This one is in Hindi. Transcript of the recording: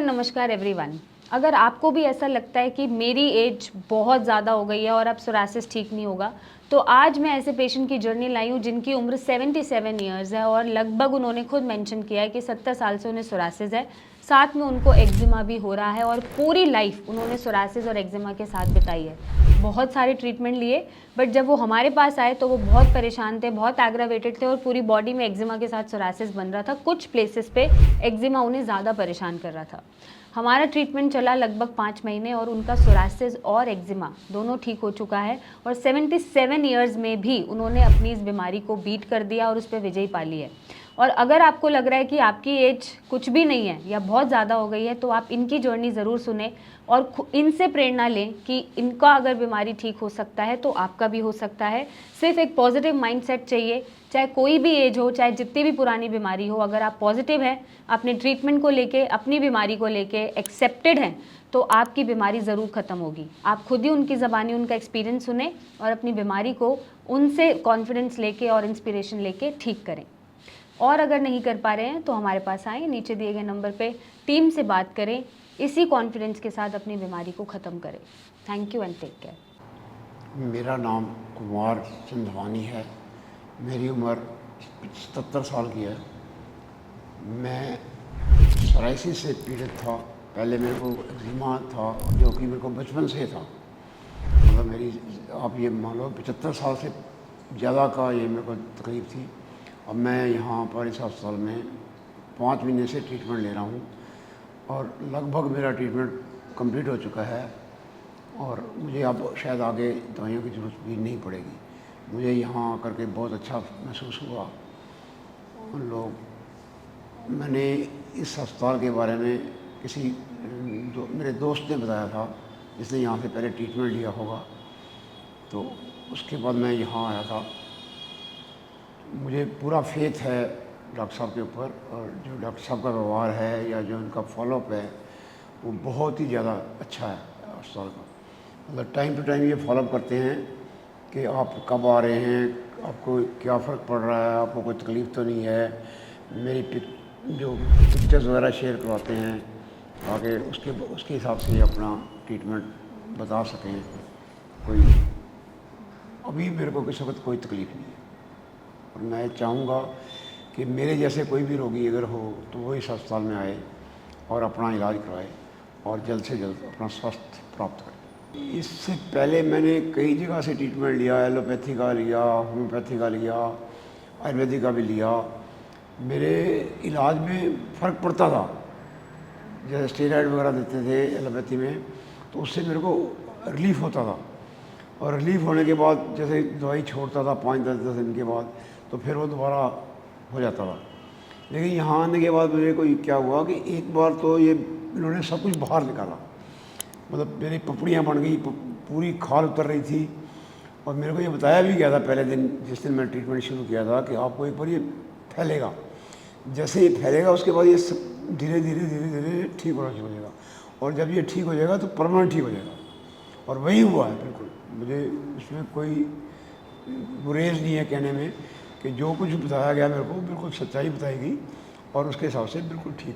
नमस्कार एवरीवन। अगर आपको भी ऐसा लगता है कि मेरी एज बहुत ज़्यादा हो गई है और अब सोरासिस ठीक नहीं होगा, तो आज मैं ऐसे पेशेंट की जर्नी लाई हूँ जिनकी उम्र 77 ईयर्स है और लगभग उन्होंने खुद मेंशन किया है कि 70 साल से उन्हें सोरासिस है, साथ में उनको एक्जिमा भी हो रहा है और पूरी लाइफ उन्होंने सोरासिस और एक्जिमा के साथ बिताई है। बहुत सारे ट्रीटमेंट लिए, बट जब वो हमारे पास आए तो वो बहुत परेशान थे, बहुत एग्रावेटेड थे और पूरी बॉडी में एक्जिमा के साथ सोरासिस बन रहा था। कुछ प्लेसेस पे एक्जिमा उन्हें ज़्यादा परेशान कर रहा था। हमारा ट्रीटमेंट चला लगभग 5 महीने और उनका सोरासिस और एक्जिमा दोनों ठीक हो चुका है और 77 ईयर्स में भी उन्होंने अपनी इस बीमारी को बीट कर दिया और उस पर विजयी पा ली है। और अगर आपको लग रहा है कि आपकी एज कुछ भी नहीं है या बहुत ज़्यादा हो गई है, तो आप इनकी जर्नी ज़रूर सुने और इनसे प्रेरणा लें कि इनका अगर बीमारी ठीक हो सकता है तो आपका भी हो सकता है। सिर्फ एक पॉजिटिव माइंडसेट चाहिए, चाहे कोई भी एज हो, चाहे जितनी भी पुरानी बीमारी हो। अगर आप पॉजिटिव हैं, अपने ट्रीटमेंट को लेके, अपनी बीमारी को लेके एक्सेप्टेड हैं, तो आपकी बीमारी ज़रूर ख़त्म होगी। आप खुद ही उनकी ज़बानी उनका एक्सपीरियंस सुने और अपनी बीमारी को उनसे कॉन्फिडेंस लेके और इंस्पिरेशन लेके ठीक करें। और अगर नहीं कर पा रहे हैं तो हमारे पास आएँ, नीचे दिए गए नंबर पे टीम से बात करें, इसी कॉन्फिडेंस के साथ अपनी बीमारी को ख़त्म करें। Thank you and take care. मेरा नाम कुमार चंदवानी है। मेरी उम्र 77 साल की है। मैं सोराइसिस से पीड़ित था। पहले मेरे को एक्जिमा था जो कि मेरे को बचपन से था। मतलब मेरी आप ये मान लो 75 साल से ज़्यादा का ये मेरे को तकलीफ़ थी। अब मैं यहाँ पर इस अस्पताल में 5 महीने से ट्रीटमेंट ले रहा हूँ और लगभग मेरा ट्रीटमेंट कंप्लीट हो चुका है और मुझे अब शायद आगे दवाइयों की ज़रूरत भी नहीं पड़ेगी। मुझे यहाँ आकर के बहुत अच्छा महसूस हुआ। उन लोग मैंने इस अस्पताल के बारे में किसी मेरे दोस्त ने बताया था, जिसने यहाँ से पहले ट्रीटमेंट लिया होगा, तो उसके बाद मैं यहाँ आया था। मुझे पूरा फेथ है डॉक्टर साहब के ऊपर और जो डॉक्टर साहब का व्यवहार है या जो उनका फॉलोअप है वो बहुत ही ज़्यादा अच्छा है अस्पताल का। मतलब टाइम टू टाइम ये फॉलोअप करते हैं कि आप कब आ रहे हैं, आपको क्या फ़र्क पड़ रहा है, आपको कोई तकलीफ़ तो नहीं है। मेरी जो पिक्चर्स वगैरह शेयर करवाते हैं ताकि उसके हिसाब से अपना ट्रीटमेंट बता सकें। कोई अभी मेरे को किसी वक्त कोई तकलीफ़ नहीं है और मैं चाहूँगा कि मेरे जैसे कोई भी रोगी अगर हो तो वो इस अस्पताल में आए और अपना इलाज करवाए और जल्द से जल्द अपना स्वास्थ्य प्राप्त करें। इससे पहले मैंने कई जगह से ट्रीटमेंट लिया, एलोपैथी का लिया, होम्योपैथी का लिया, आयुर्वेदिक का भी लिया। मेरे इलाज में फ़र्क पड़ता था। जैसे स्टेरॉइड वगैरह देते थे एलोपैथी में, तो उससे मेरे को रिलीफ़ होता था और रिलीफ़ होने के बाद जैसे दवाई छोड़ता था 5-10 दिन के बाद, तो फिर वो दोबारा हो जाता था। लेकिन यहाँ आने के बाद मुझे कोई क्या हुआ कि एक बार तो ये इन्होंने सब कुछ बाहर निकाला। मतलब मेरी पपड़ियाँ बन गई, पूरी खाल उतर रही थी और मेरे को ये बताया भी गया था पहले दिन, जिस दिन मैं ट्रीटमेंट शुरू किया था, कि आपको एक बार ये फैलेगा। जैसे ये फैलेगा उसके बाद ये धीरे धीरे ठीक होना शुरू हो जाएगा और जब ये ठीक हो जाएगा तो परमानेंट ठीक हो जाएगा। और वही हुआ है बिल्कुल। मुझे इसमें कोई गुरेज नहीं है कहने में कि जो कुछ बताया गया मेरे को बिल्कुल सच्चाई बताई गई और उसके हिसाब से बिल्कुल ठीक